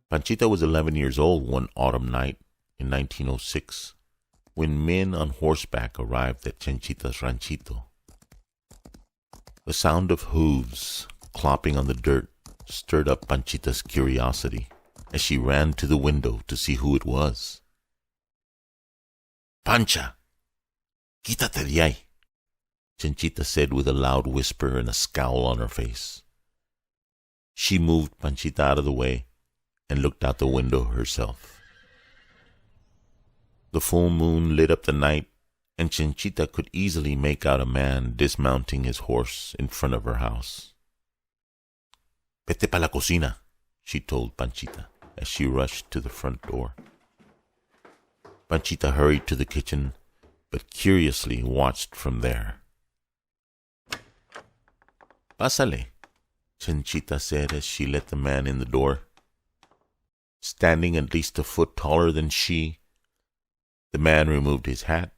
Panchita was 11 years old one autumn night in 1906 when men on horseback arrived at Chanchita's ranchito. The sound of hooves clopping on the dirt stirred up Panchita's curiosity as she ran to the window to see who it was. "Pancha, quítate de ahí," Chanchita said with a loud whisper and a scowl on her face. She moved Panchita out of the way and looked out the window herself. The full moon lit up the night, and Chanchita could easily make out a man dismounting his horse in front of her house. "Vete pa la cocina," she told Panchita as she rushed to the front door. Panchita hurried to the kitchen, but curiously watched from there. "Pásale," Chanchita said as she let the man in the door. Standing at least a foot taller than she, the man removed his hat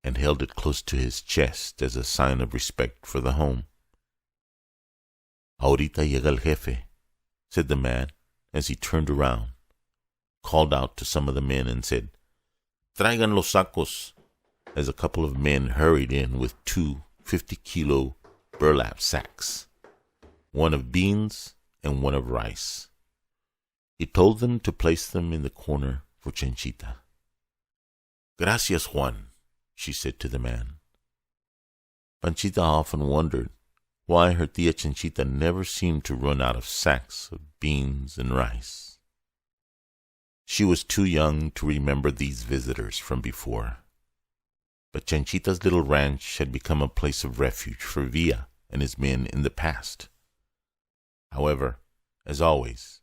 and held it close to his chest as a sign of respect for the home. "Ahorita llega el jefe," said the man as he turned around, called out to some of the men and said, "Traigan los sacos," as a couple of men hurried in with two 50-kilo burlap sacks, one of beans and one of rice. He told them to place them in the corner for Chanchita. "Gracias, Juan," she said to the man. Panchita often wondered why her tia Chanchita never seemed to run out of sacks of beans and rice. She was too young to remember these visitors from before, but Chanchita's little ranch had become a place of refuge for Villa and his men in the past. However, as always,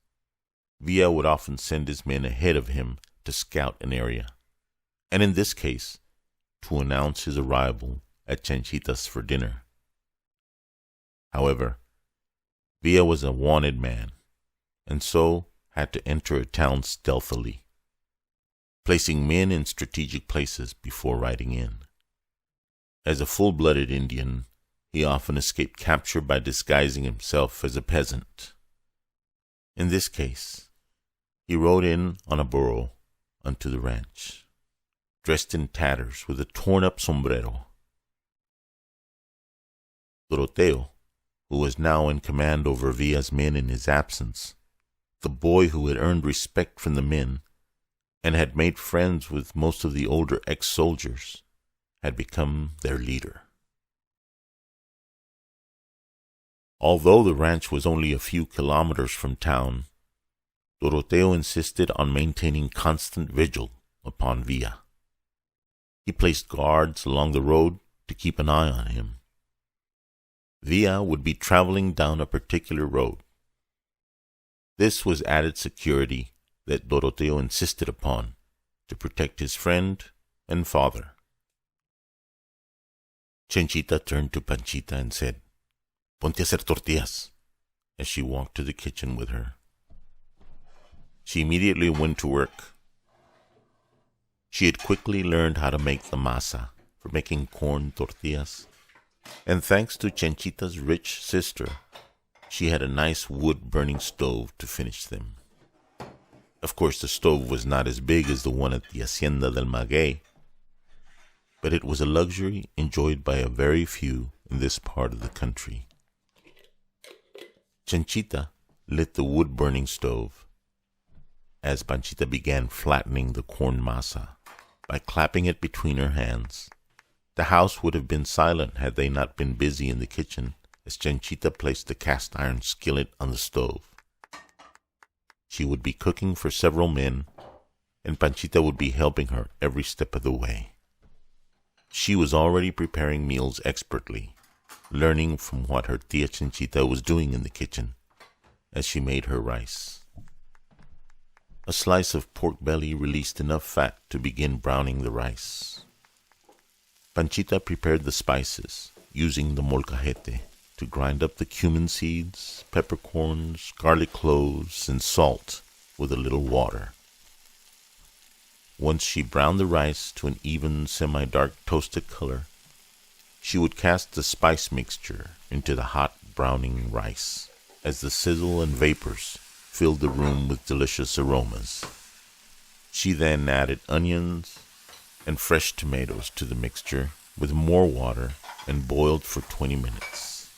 Villa would often send his men ahead of him to scout an area, and in this case, to announce his arrival at Chanchita's for dinner. However, Villa was a wanted man, and so had to enter a town stealthily, placing men in strategic places before riding in. As a full-blooded Indian, he often escaped capture by disguising himself as a peasant. In this case, he rode in on a burro unto the ranch, dressed in tatters with a torn-up sombrero. Doroteo, who was now in command over Villa's men in his absence, the boy who had earned respect from the men and had made friends with most of the older ex-soldiers, had become their leader. Although the ranch was only a few kilometers from town, Doroteo insisted on maintaining constant vigil upon Villa. He placed guards along the road to keep an eye on him. Villa would be traveling down a particular road. This was added security that Doroteo insisted upon to protect his friend and father. Chanchita turned to Panchita and said, "Ponte a hacer tortillas," as she walked to the kitchen with her. She immediately went to work. She had quickly learned how to make the masa for making corn tortillas, and thanks to Chanchita's rich sister, she had a nice wood-burning stove to finish them. Of course, the stove was not as big as the one at the Hacienda del Maguey, but it was a luxury enjoyed by a very few in this part of the country. Chanchita lit the wood-burning stove as Panchita began flattening the corn masa by clapping it between her hands. The house would have been silent had they not been busy in the kitchen as Chanchita placed the cast-iron skillet on the stove. She would be cooking for several men, and Panchita would be helping her every step of the way. She was already preparing meals expertly, learning from what her tia Chanchita was doing in the kitchen as she made her rice. A slice of pork belly released enough fat to begin browning the rice. Panchita prepared the spices, using the molcajete to grind up the cumin seeds, peppercorns, garlic cloves, and salt with a little water. Once she browned the rice to an even semi-dark toasted color, she would cast the spice mixture into the hot browning rice as the sizzle and vapors filled the room with delicious aromas. She then added onions and fresh tomatoes to the mixture with more water and boiled for 20 minutes.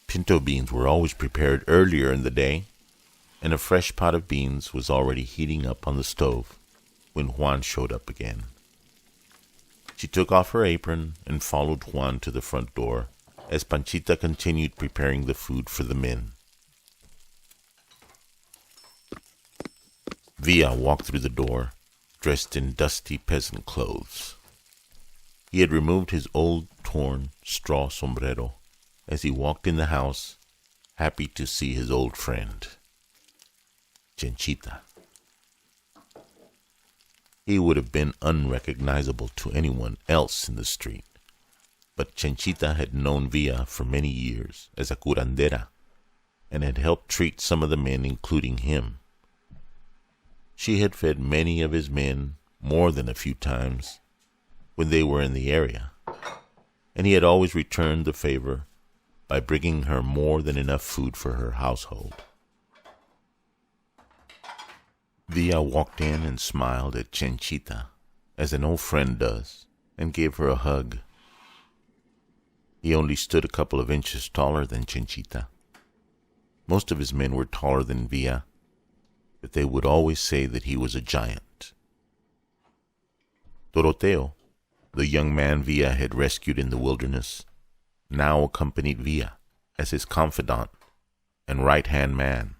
Pinto beans were always prepared earlier in the day, and a fresh pot of beans was already heating up on the stove when Juan showed up again. She took off her apron and followed Juan to the front door as Panchita continued preparing the food for the men. Villa walked through the door, dressed in dusty peasant clothes. He had removed his old, torn straw sombrero as he walked in the house, happy to see his old friend, Chenchita. He would have been unrecognizable to anyone else in the street, but Chenchita had known Villa for many years as a curandera and had helped treat some of the men, including him. She had fed many of his men more than a few times when they were in the area, and he had always returned the favor by bringing her more than enough food for her household. Villa walked in and smiled at Chenchita, as an old friend does, and gave her a hug. He only stood a couple of inches taller than Chenchita. Most of his men were taller than Villa, but they would always say that he was a giant. Doroteo, the young man Villa had rescued in the wilderness, now accompanied Villa as his confidant and right-hand man.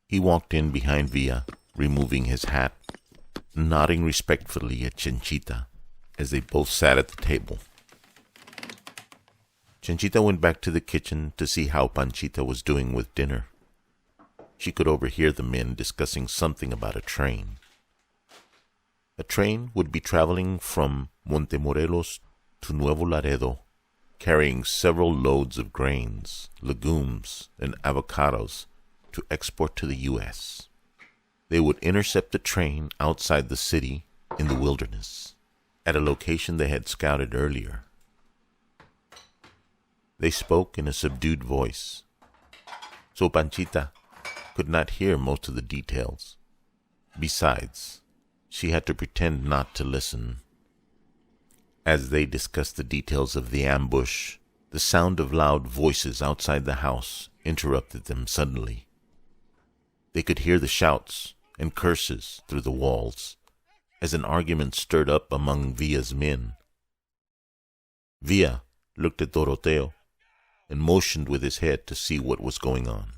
He walked in behind Villa, removing his hat, nodding respectfully at Chenchita as they both sat at the table. Chenchita went back to the kitchen to see how Panchita was doing with dinner. She could overhear the men discussing something about a train. A train would be traveling from Montemorelos to Nuevo Laredo, carrying several loads of grains, legumes, and avocados to export to the U.S. They would intercept the train outside the city in the wilderness, at a location they had scouted earlier. They spoke in a subdued voice, so Panchita could not hear most of the details. Besides, she had to pretend not to listen. As they discussed the details of the ambush, the sound of loud voices outside the house interrupted them suddenly. They could hear the shouts and curses through the walls as an argument stirred up among Villa's men. Villa looked at Doroteo and motioned with his head to see what was going on.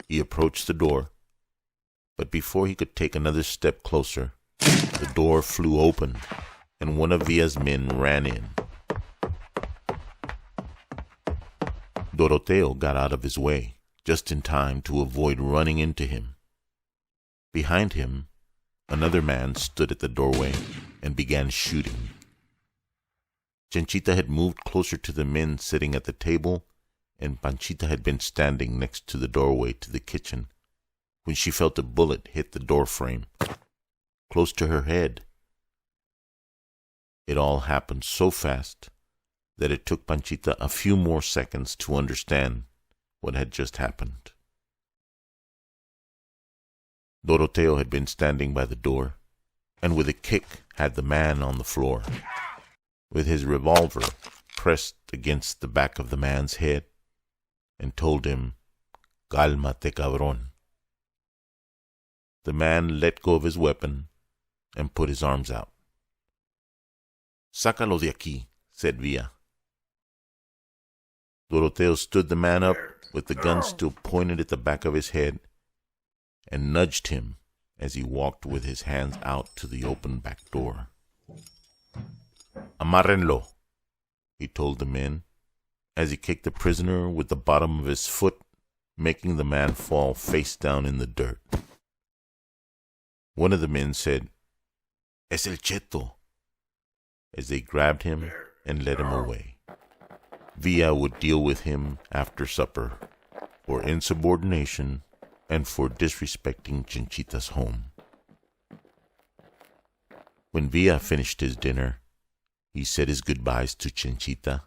He approached the door, but before he could take another step closer, the door flew open and one of Villa's men ran in. Doroteo got out of his way just in time to avoid running into him. Behind him, another man stood at the doorway and began shooting. Chenchita had moved closer to the men sitting at the table, and Panchita had been standing next to the doorway to the kitchen when she felt a bullet hit the door frame, close to her head. It all happened so fast that it took Panchita a few more seconds to understand what had just happened. Doroteo had been standing by the door, and with a kick had the man on the floor. With his revolver pressed against the back of the man's head, and told him, "Cálmate, cabrón." The man let go of his weapon and put his arms out. "Sácalo de aquí," said Villa. Doroteo stood the man up with the gun still pointed at the back of his head and nudged him as he walked with his hands out to the open back door. "Amárrenlo," he told the men, as he kicked the prisoner with the bottom of his foot, making the man fall face down in the dirt. One of the men said, "Es el Cheto," as they grabbed him and led him away. Villa would deal with him after supper for insubordination and for disrespecting Chinchita's home. When Villa finished his dinner, he said his goodbyes to Chinchita,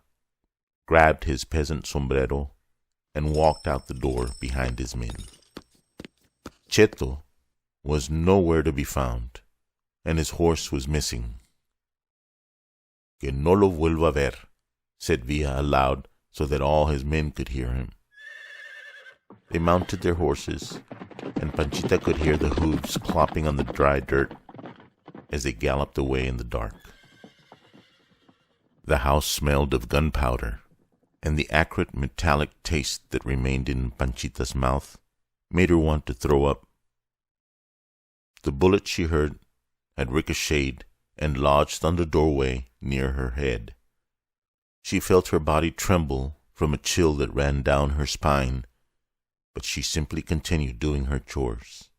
grabbed his peasant sombrero, and walked out the door behind his men. Cheto was nowhere to be found, and his horse was missing. Que no lo vuelva a ver, said Villa aloud so that all his men could hear him. They mounted their horses, and Panchita could hear the hooves clopping on the dry dirt as they galloped away in the dark. The house smelled of gunpowder, and the acrid metallic taste that remained in Panchita's mouth made her want to throw up. The bullet she heard had ricocheted and lodged on the doorway near her head. She felt her body tremble from a chill that ran down her spine, but she simply continued doing her chores.